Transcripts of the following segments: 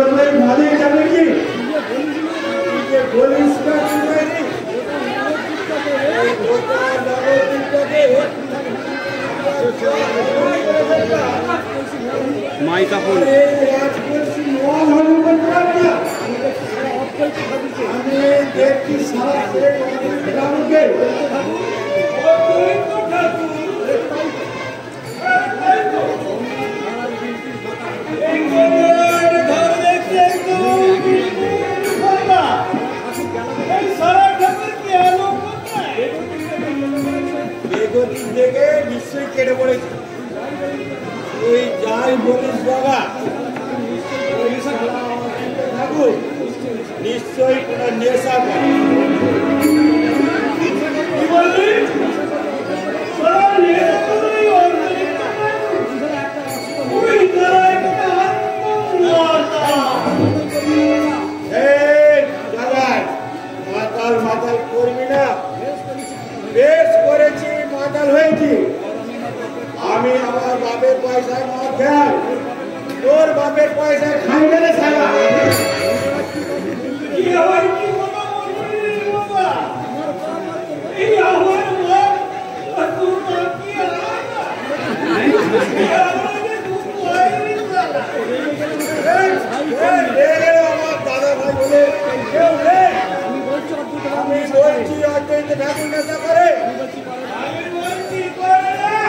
में मालिक जानेगी ये पुलिस का नहीं होता माई का फोन हमें देख की सारा से डालोगे নিশ্চয়ই কেটে পড়েছে ওই যাই বলিস বাবা ঠাকুর নিশ্চয়ই কোন নেশা কি বললি মাতাল মাতাল করবি না বেশ করেছি মাতাল হয়েছি আমি আমার বাপের পয়সায় মদ খাই তোর বাপের পয়সায় খাই গেলে সারা কি হয় কি কথা বলছিস বাবা এই আমার মদ তোর মদ কি আলাদা আমার দাদা ভাই বলে কেউ নেই আমি বলছি অদ্বৈত ঠাকুর নেশা করে আমি বলছি করে না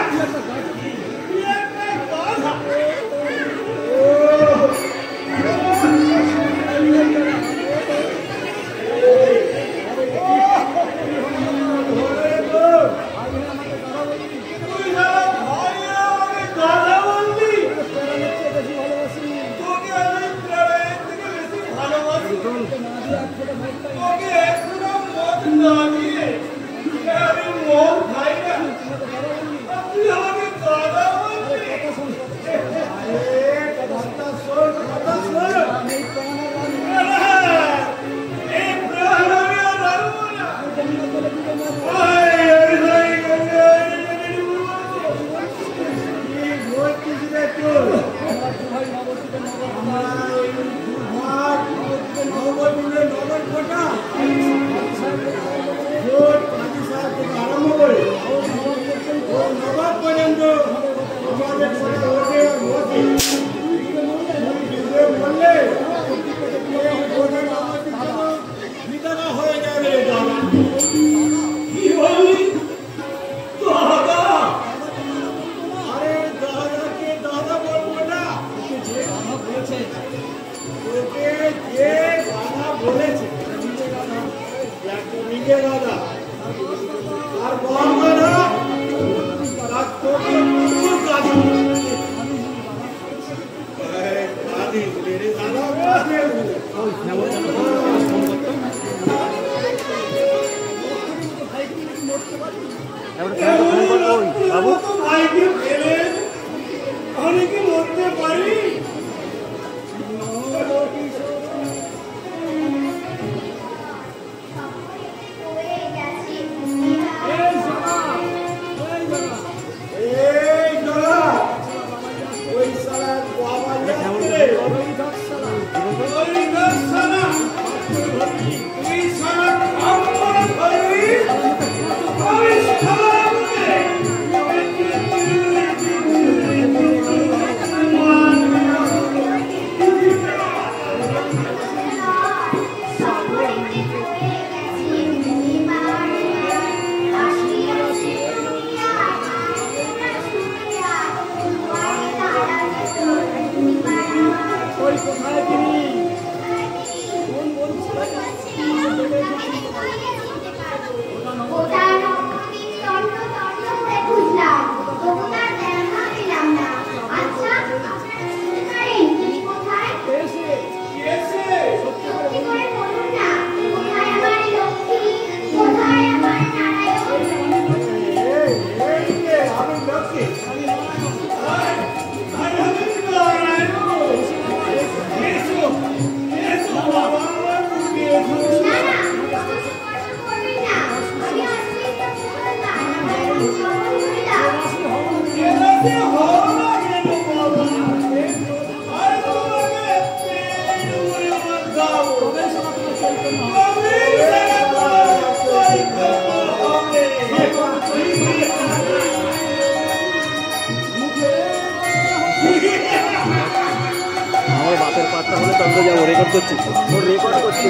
আমার বাপের পাত্তা হলে তন্ত্র যাবো রেকর্ড করছি ও রেকর্ড করছে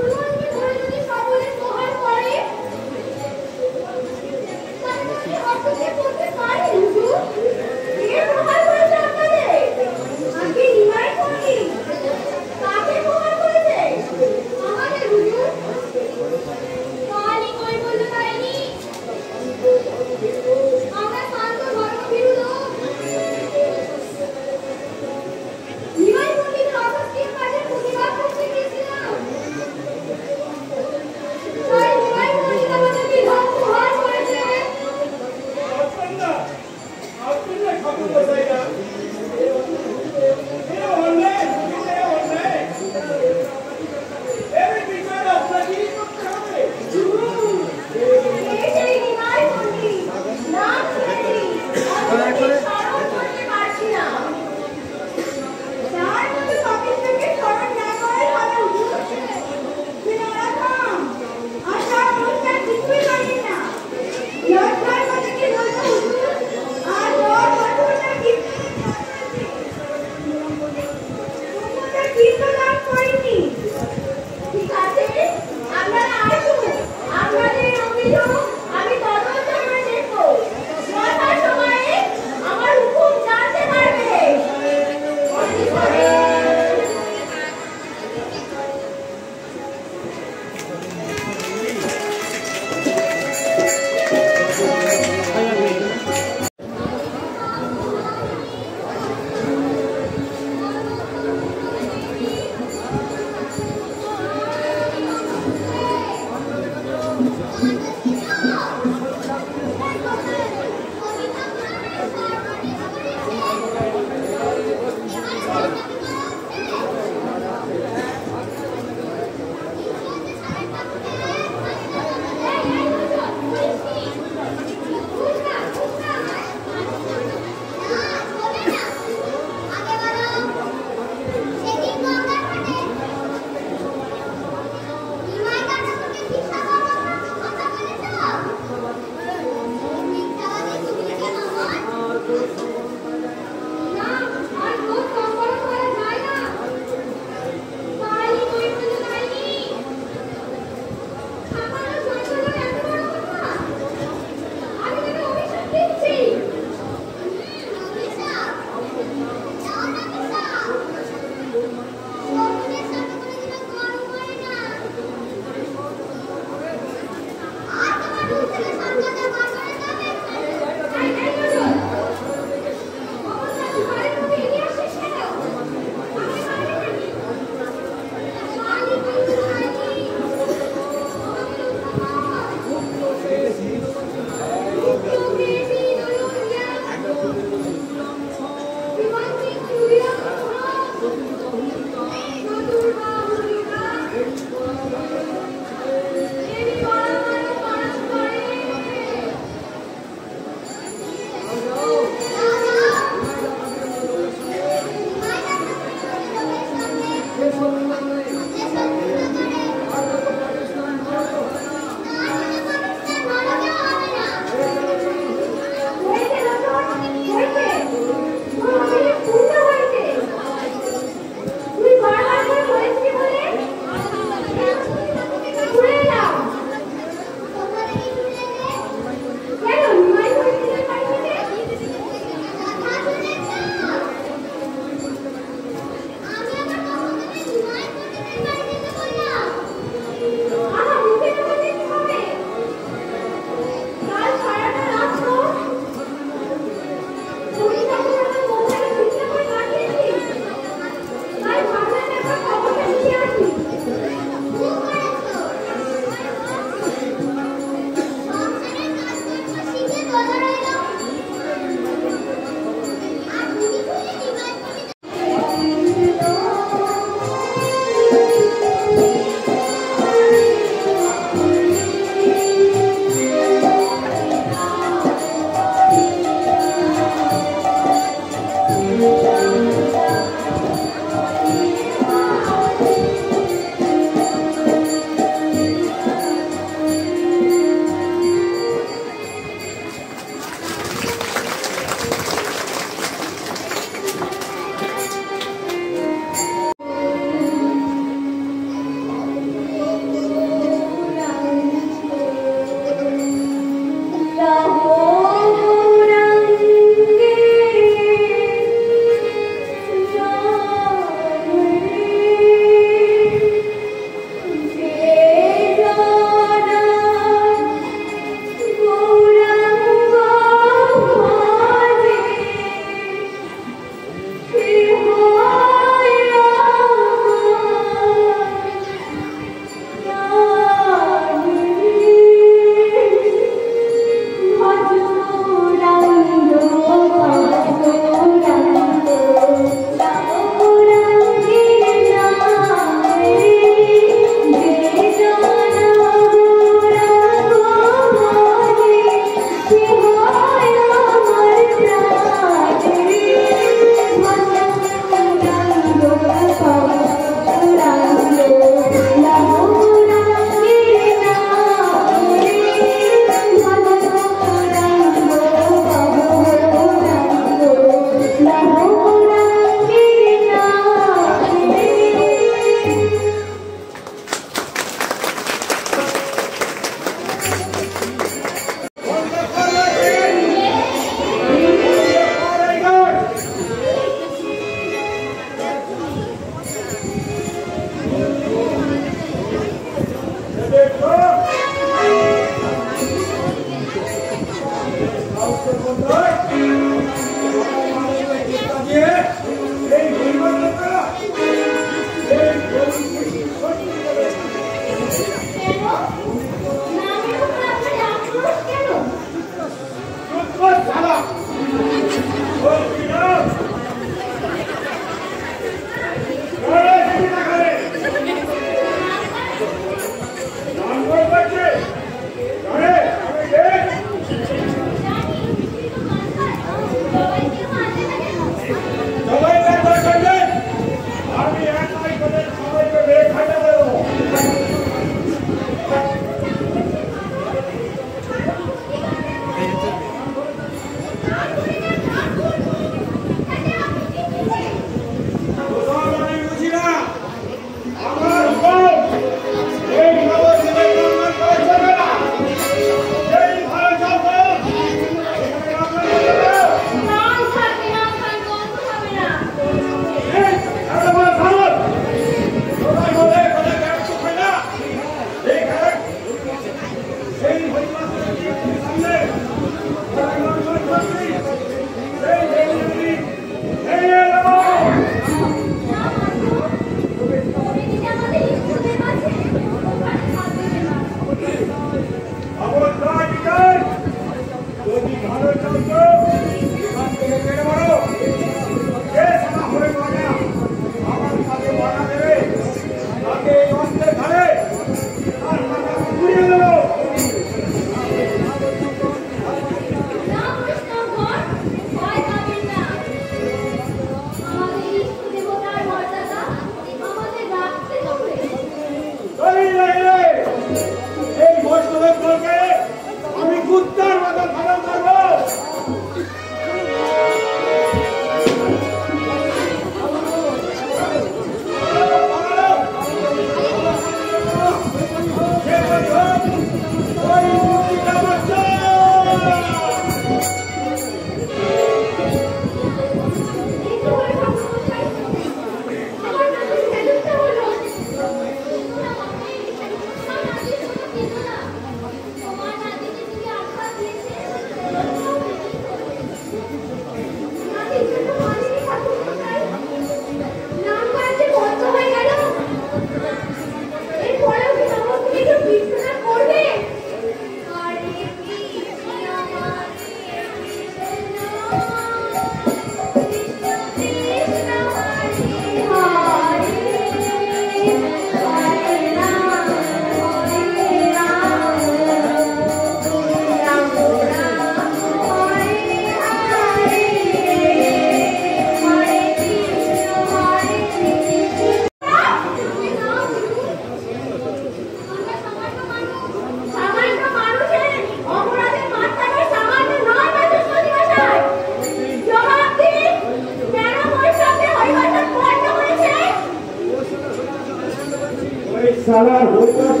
শালার বৈঠক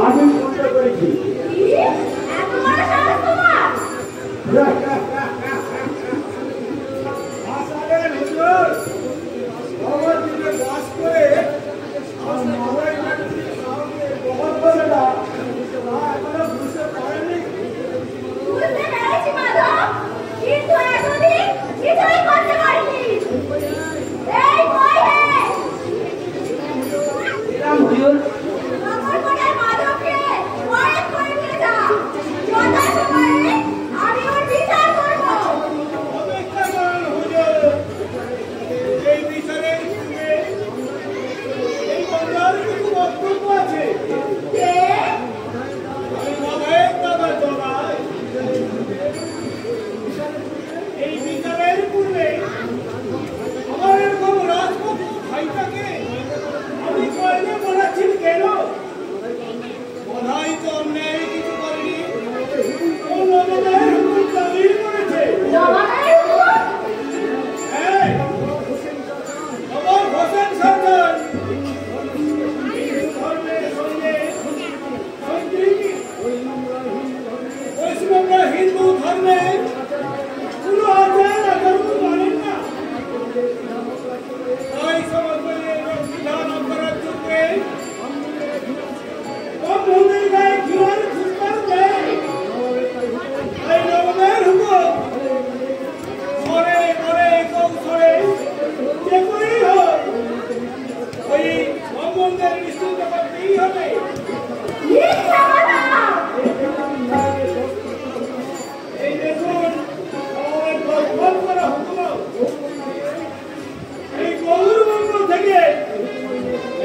আমি বন্ধ করেছি। আসলেন হুজুর, আমার দিকে বাস করে আর মাওলাই মাটির সামনে বহুত বড় না এখনো বুঝতে পারেনি। বুঝতে পেরেছি মাধব, কিন্তু এতদিন কিছুই করতে পারিনি। এই কই হে? এরাম হুজুর আমার মনে মাধবকে অনেক করে নিয়ে যা। যথা সময়ে আমি ওর বিচার করবো। অপেক্ষা করুন হুজুর, এই বিচারের পূর্বে এই বাংলার কিছু বক্তব্য আছে। কে? আমি মাথায় দাদা জড়াই। এই বিচারের পূর্বে আমার এরকম রাজপুত ভাইটাকে আমি কয়লে বলাচ্ছি কেন? বোধহয় তো অন্যায় কিছু করেনি, ও নবমের হুকুম তামিল করেছে। জবানের হুকুম? এই, নবাব হোসেন সরকার হিন্দু ধর্মের সঙ্গে সংস্কৃতি পশ্চিমবঙ্গের হিন্দু ধর্মে কোনো আচার আচরণ মানেন না। তাই সমাজের বিধান অপরাধ চুক্তি মন্দির গায়ে ঘিরার ঘুষপার দেয়। তাই নবমের হুকুম ঘরে ঘরে কৌশলে যে করেই হোক ওই সম্বন্ধের বিস্তৃত করতেই হবে। মিথ্যা কথা! এই দেখুন আমার গঠন করা হুকুম এই গৌরবঙ্গ থেকে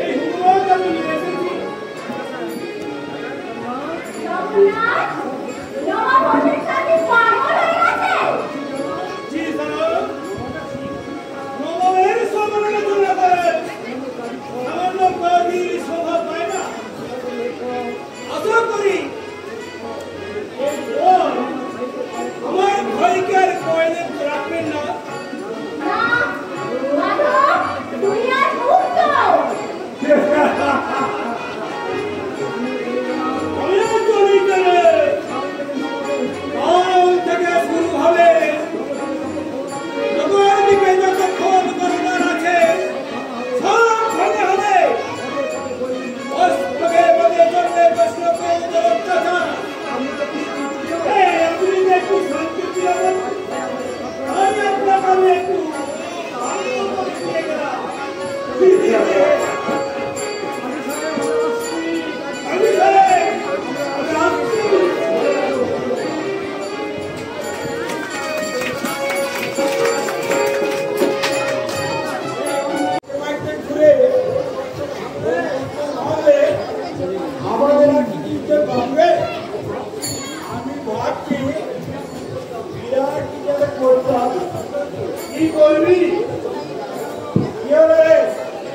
এই হুকুম আমি নিয়ে এসেছি। জগন্নাথ, নবাব হোসেন সাথী পাগল হয়ে গেছে। জি স্যার, নবমের সমালোচনা করেন সামান্য কয়েকদিন শোভা পায় না। আশা করি এরপর আমার ভাইকে আর কয়েলে রাখবেন না। না, মাধব, তুই আজ মুক্ত। আমি চলি গেলে কাল থেকে শুরু হবে নগর দিকে যতক্ষণ দরকার আছে সব ভাঙে হবে। অষ্টকে পদে চলবে বৈষ্ণবকে উদর অত্যাচার। এই আপনি যে একটু শান্তি দিলেন, আমি আপনাকে আমি একটু শান্ত করে দিয়ে গেলাম। আমি সাহেব, আমি আসছি। কয়েকদিন ঘুরে তাহলে আমাদের আর কি যে ভাববে? আমি ভাবছি বিরাট কিছু করতাম। কি করবি? কি হলো রে?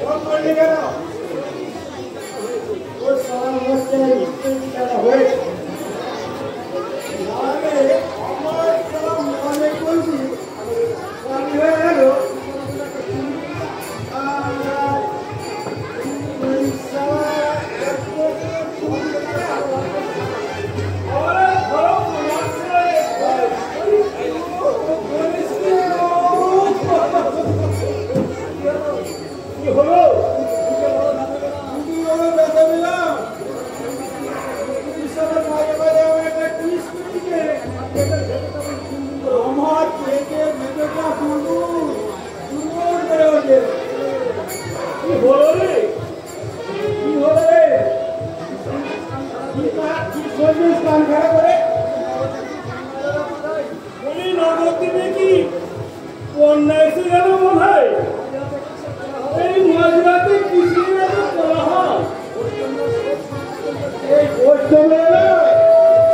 ফোন করলি কেন? ওর সারা হচ্ছে ইত্যাদি হয়েছে। নাহলে আমার সারা মনে করবি আমি হয়ে গেল। আমার পেটে মেয়েটা দুর্বল করে ওঠে। কি হলো রে? কি হলো রে? কি করছিস কান খারাপ করে? বলি নবদ্বীপে কি বন্যা এসে গেল মনে হয়? এই মাঝরাতে কিসের এত কোলাহল? এই পশ্চিমবঙ্গে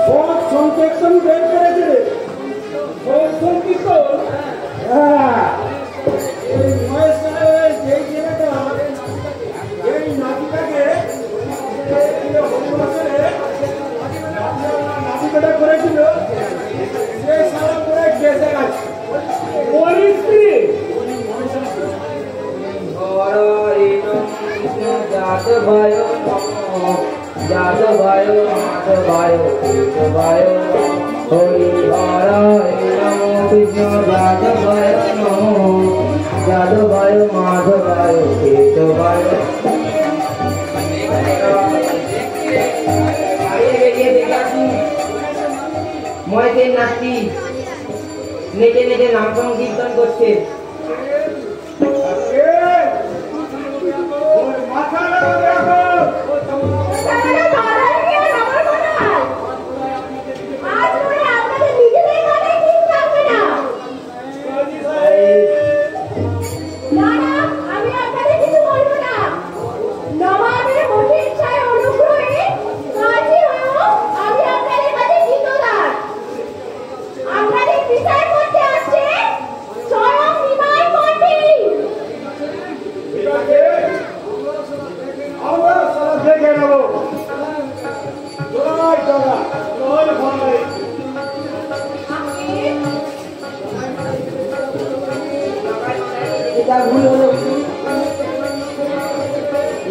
সব সংকীর্তন বের করেছে রে। সব সংকীর্তন? হ্যাঁ, এই মহেশ সাহেবের যেই ছেলেটা এই নাতিটাকে নাতিকাটা করেছিল সেই সারা করে কেসে গেছে। ঘর জাত ভয় যাদবায় কেশবায় হরিহরায় নমো কৃষ্ণ যাদবায় নমো যাদবায় মাধবায় কেশবায় ময়দের নাচি নেচে নেচে নাম সংকীর্তন করছে।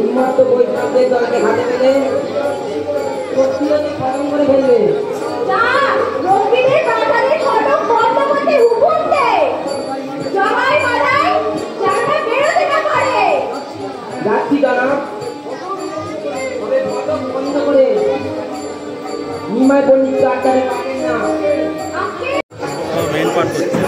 উন্মত্ত বৈষ্ণবদের দলকে হাতে পেলে খতম করে ফেলবে। যাচ্ছি জনাব, তবে ফটক বন্ধ করে নিমাই পণ্ডিত আড্ডারে পাবেন না। মেন পার্ট হচ্ছে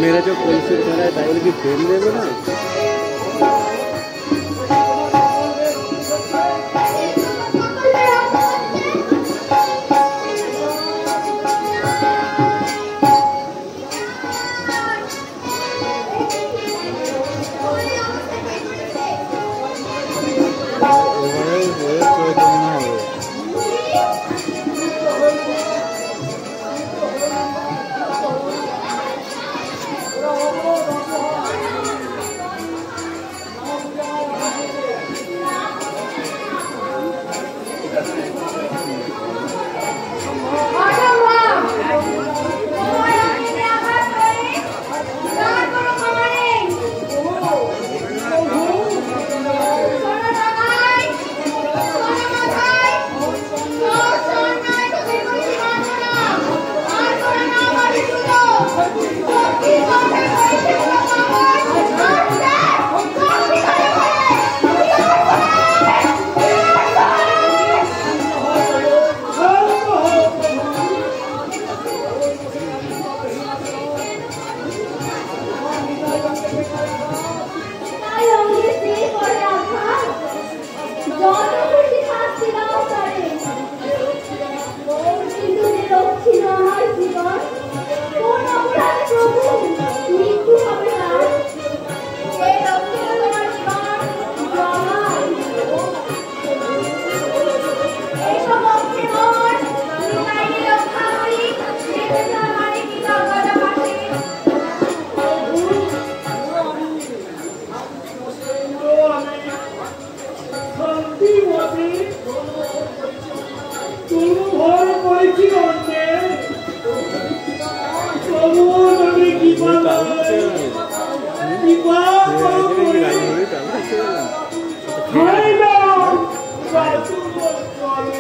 मेरा जो पुलिस कर रहा है ड्राइवर की फेम दे दो ना। প্রভু তুমি কি পাবে কি পাবে হাই নাম সাধু বলে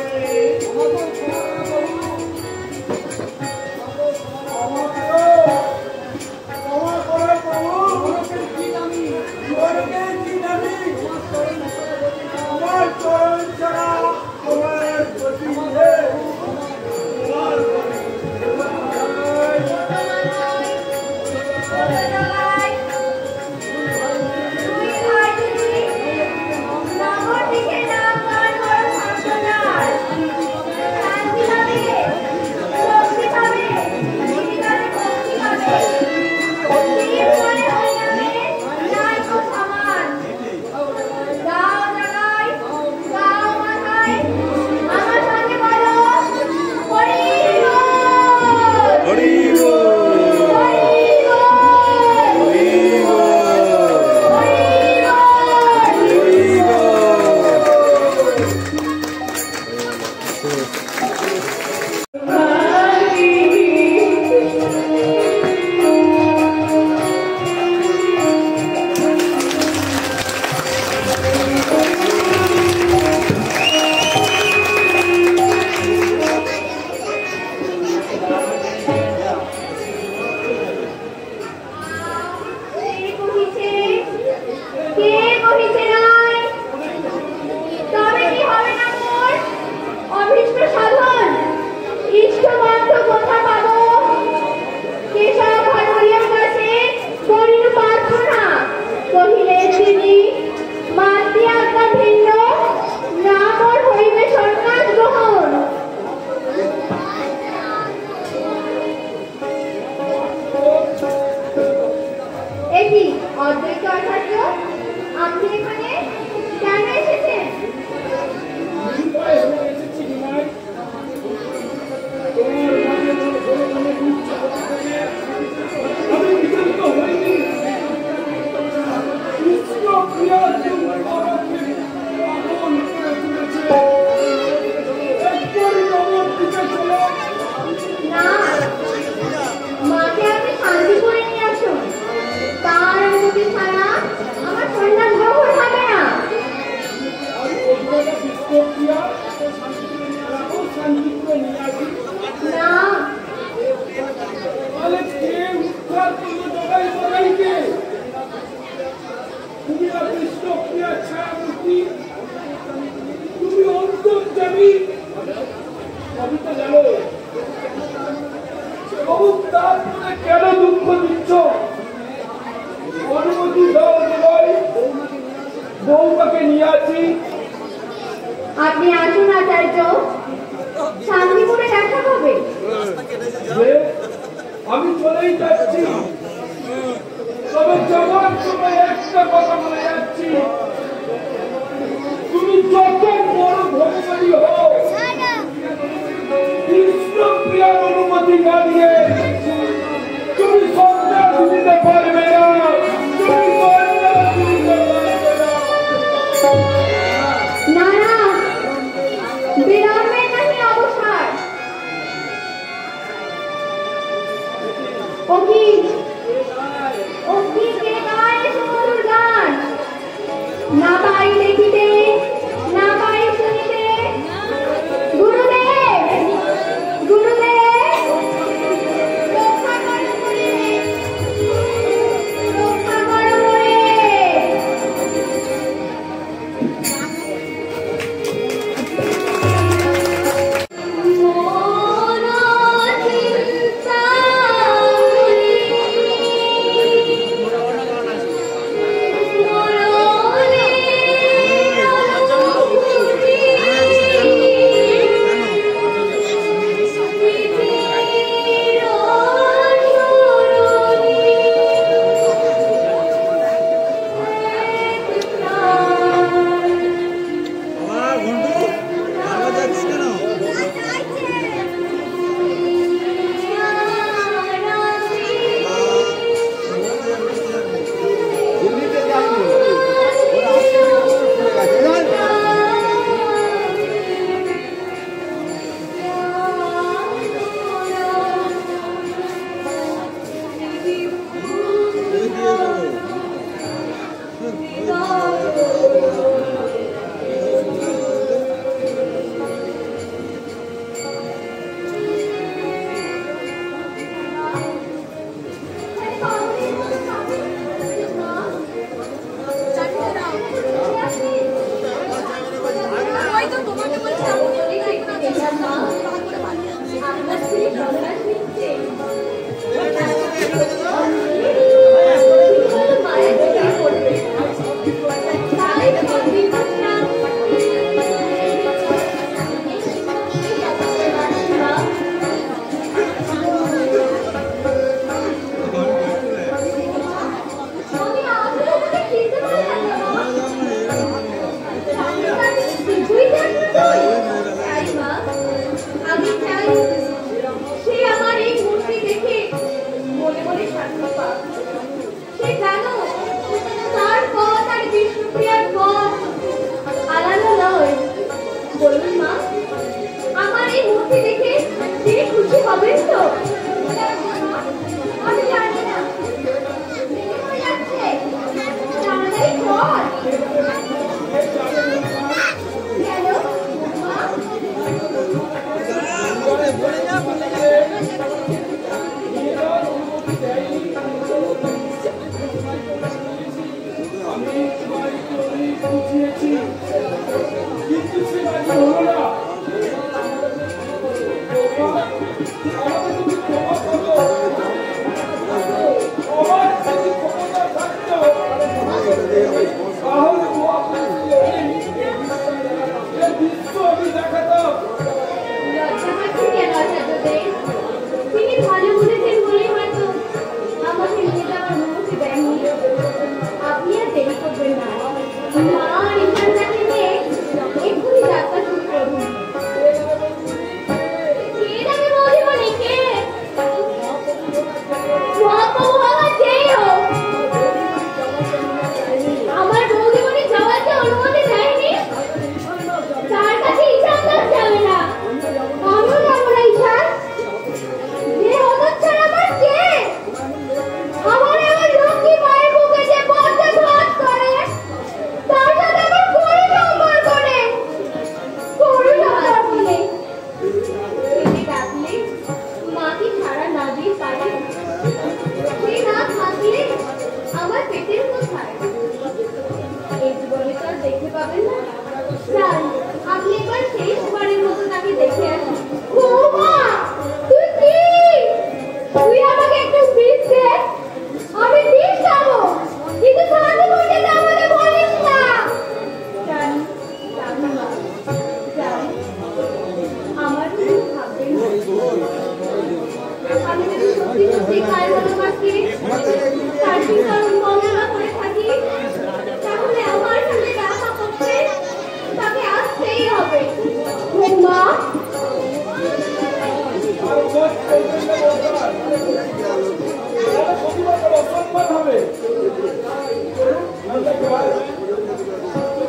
আপনি আসুন আচার্য, শান্তিপুরে দেখা হবে। আমি চলেই যাচ্ছি, তবে যাওয়ার সময় একটা কথা বলে যাচ্ছি, তুমি যত বড় ভগবানই হও, কৃষ্ণপ্রিয়ার অনুমতি না দিয়ে তুমি সন্ন্যাস দিতে পারবে না, তুমি সন্ন্যাস দিতে পারবে না। না না, বিরামের নাহি অবসর। ও কি কে গায় সুমধুর গান? না পাই দেখিতে, না পাই শুনিতে। গুরুদেব, গুরুদেব, রক্ষা করো মোরে, রক্ষা করো মোরে। মন চিন্তা আমি জানি না দেরি হয়ে যাচ্ছে তাড়াতাড়ি কর হ্যালো মা তিনি ভালো বলেছেন বলেই হয়তো আমাকে নিয়ে যাওয়ার অনুমতি দেননি আপনি আর দেরি করবেন না মা আর ইন্টারনেটে নিয়ে এক্ষুনি যাত্রা শুরু করুন কে যাবে বৌদিমণি কে মহাপ্রভু আমার যেই হোক আমার বৌদিমণি যাওয়াতে অনুমতি দেয়নি তার কাছে ইচ্ছা যাবে না আমিও যাবো না ইচ্ছা যে হতচ্ছাড়া আমার কে আমার আমার লক্ষ্মী মায়ের বুকে যে পদ্মে ভাত করে তার সাথে আমার করে সম্পর্ক নেই করে সম্পর্ক নেই তিনি ডাকলে মাকে ছাড়া না দিয়ে পারে সে না থাকলে আমার পেটের কোথায় এই জীবনে তো আর দেখতে পাবেন না স্যার আপনি একবার শেষবারের মতো তাকে দেখে আসুন বৌমা তুই কি তুই আমাকে একটু বিষ দে আমি বিষ খাবো কিন্তু সাহায্য করতে আমাকে বলিস না জানি জানি মা জানি আমার কিছু ভাববেন না আমি যদি সত্যি সত্যি কার ভালোবাসি তার কারণ বর্ণনা করে থাকি তাহলে আমার সাথে দেখা করতে তাকে আসতেই হবে বৌমা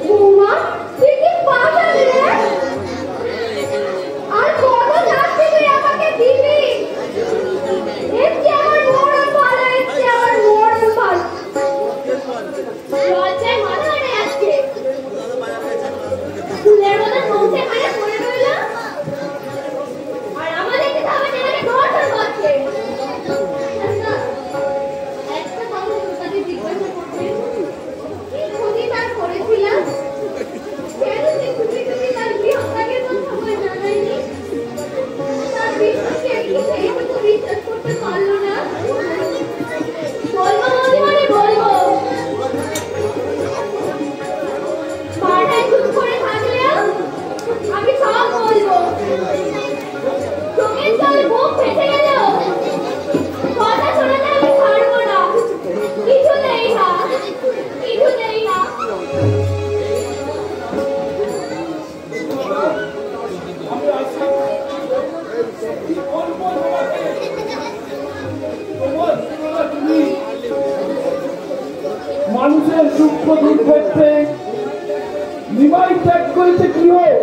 বৌমা তুই কি পাগল রে আর কত যাচ্ছি তুই আমাকে দিবি এসছে আমার মরণ ভালো এসছে আমার মরণ ভালো লজ্জায় মাথা ধরে যাচ্ছে ফুলের মতো পৌঁছে মেরে পড়ে রইল আর আমাদেরকে তাহলে এখানে ঘর করছে একটা কথা তোকে জিজ্ঞাসা করতে কি ক্ষতি তার করেছিলাম কেন সে খুশি খুশি তার গৃহত্যাগের কথা বলে জানায়নি তার বিশ্বাসকে কি সেইটুকু বিশ্বাস করতে পারলো না বলবো মনে বলবো মাটায় চুপ করে থাকলেও আমি সব বলবো চোখের জল মুখ ফেটে গেলেও কথা শোনাতে আমি ছাড়বো না কিছুতেই না কিছুতেই না মানুষের সূক্ষ্ম দুর্ভেদে নিমাই ত্যাগ করেছে কি হোক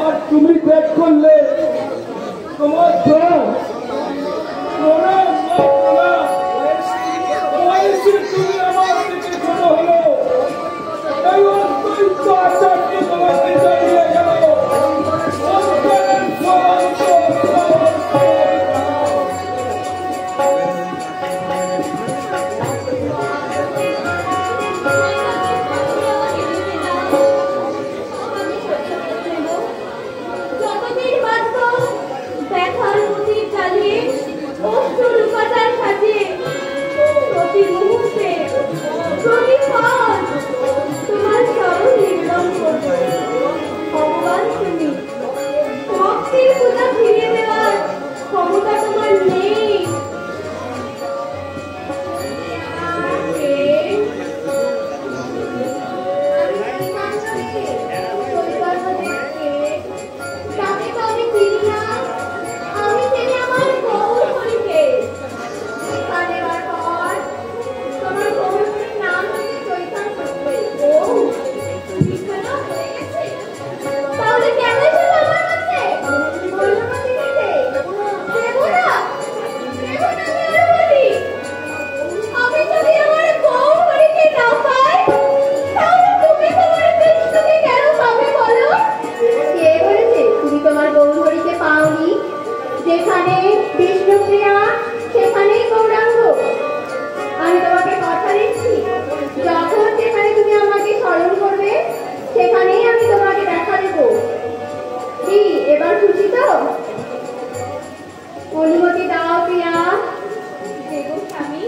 আর তুমি ত্যাগ করলে তোমার প্রাণ তুমি আমার থেকে ছোট হলো এই অত্যন্ত আচার্য তোমাকে চালিয়ে গেল যতদিন বাঁচব ব্যথার প্রতি চালিয়ে অশ্রু লুকাটার সাজিয়ে প্রতি মুহূর্তে প্রতি ক্ষণ তোমার চরণ নিবেদন করব ভগবান তুমি ভক্তির পূজা ফিরিয়ে দেওয়ার ক্ষমতা তোমার নেই আমি যদি আমার গৌরহরিকে না পাই তাহলে তুমি তোমার কৃষ্ণকে কেন পাবে বলো? কে বলেছে তুমি তোমার গৌরহরিকে পাওনি? যেখানে বিষ্ণুপ্রিয়া সেখানেই গৌরাঙ্গ। আমি তোমাকে কথা দিচ্ছি, যখন যেখানে তুমি আমাকে স্মরণ করবে সেখানেই আমি তোমাকে দেখা দেব। কি এবার খুশি তো? অনুমতি দাও প্রিয়া। দেব স্বামী,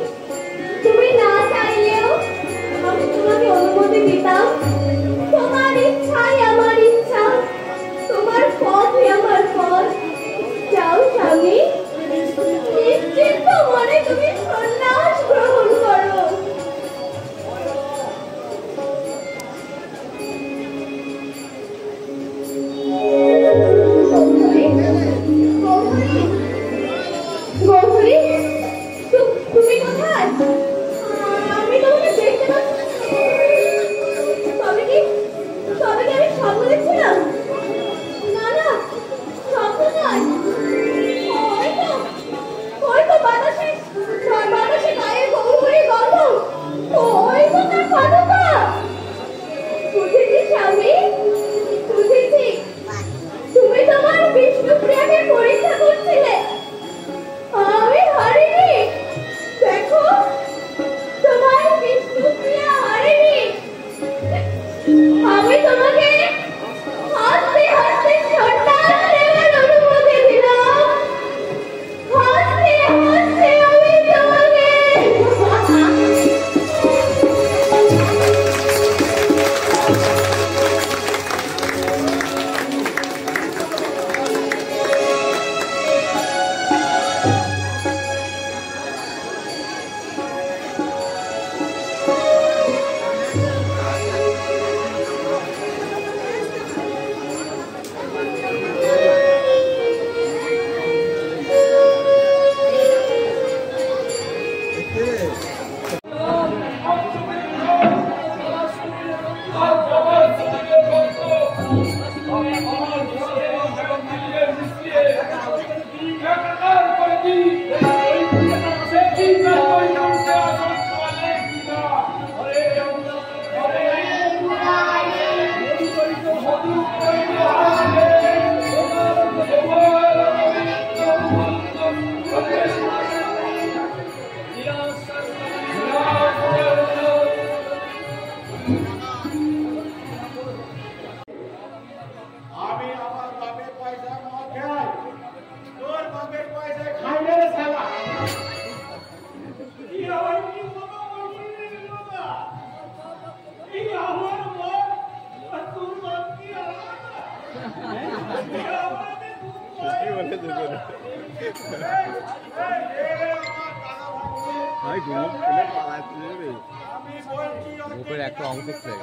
তুমি না চাইলেও আমি তোমাকে অনুমতি দিতাম। তোমার ইচ্ছাই আমার ইচ্ছা, তোমার পথই আমার পথ। যাও স্বামী, নিশ্চিন্ত মনে তুমি সন্ন্যাস গ্রহণ করো। গৌরী, তুমি কোথায়? আমি তোমাকে দেখতে পাচ্ছি। তবে কি আমি স্বপ্ন দেখছিলাম? না না, স্বপ্ন নয়। হয়তো বাতাসে গায়ে গৌরীর গন্ধ। ওই তো তার পাদুকা। বুঝেছি স্বামী, বুঝেছি। তুমি তোমার বিষ্ণুপ্রিয়াকে পরীক্ষা করছিলে। আমি হারিনি। দেখো, তোমার বিষ্ণুপ্রিয়া হারিনি। আমি তোমাকে হাসতে হাসতে সন্ন্যাস নেবার অনুমতি দিলাম। হাসতে হাসতে আমি তোমাকে আমি আমার বাপের পয়সা মদ খাই, তোর বাপের পয়সা খাই না রে শালা। কি হয় কি বাবা বলছিস বাবা? এই আমার মন আর তোর মন কি আলাদা? ভাই ঘুম পেলে পালাচ্ছে রে। আমি বলছি মুখের একটা অংশ ছিল।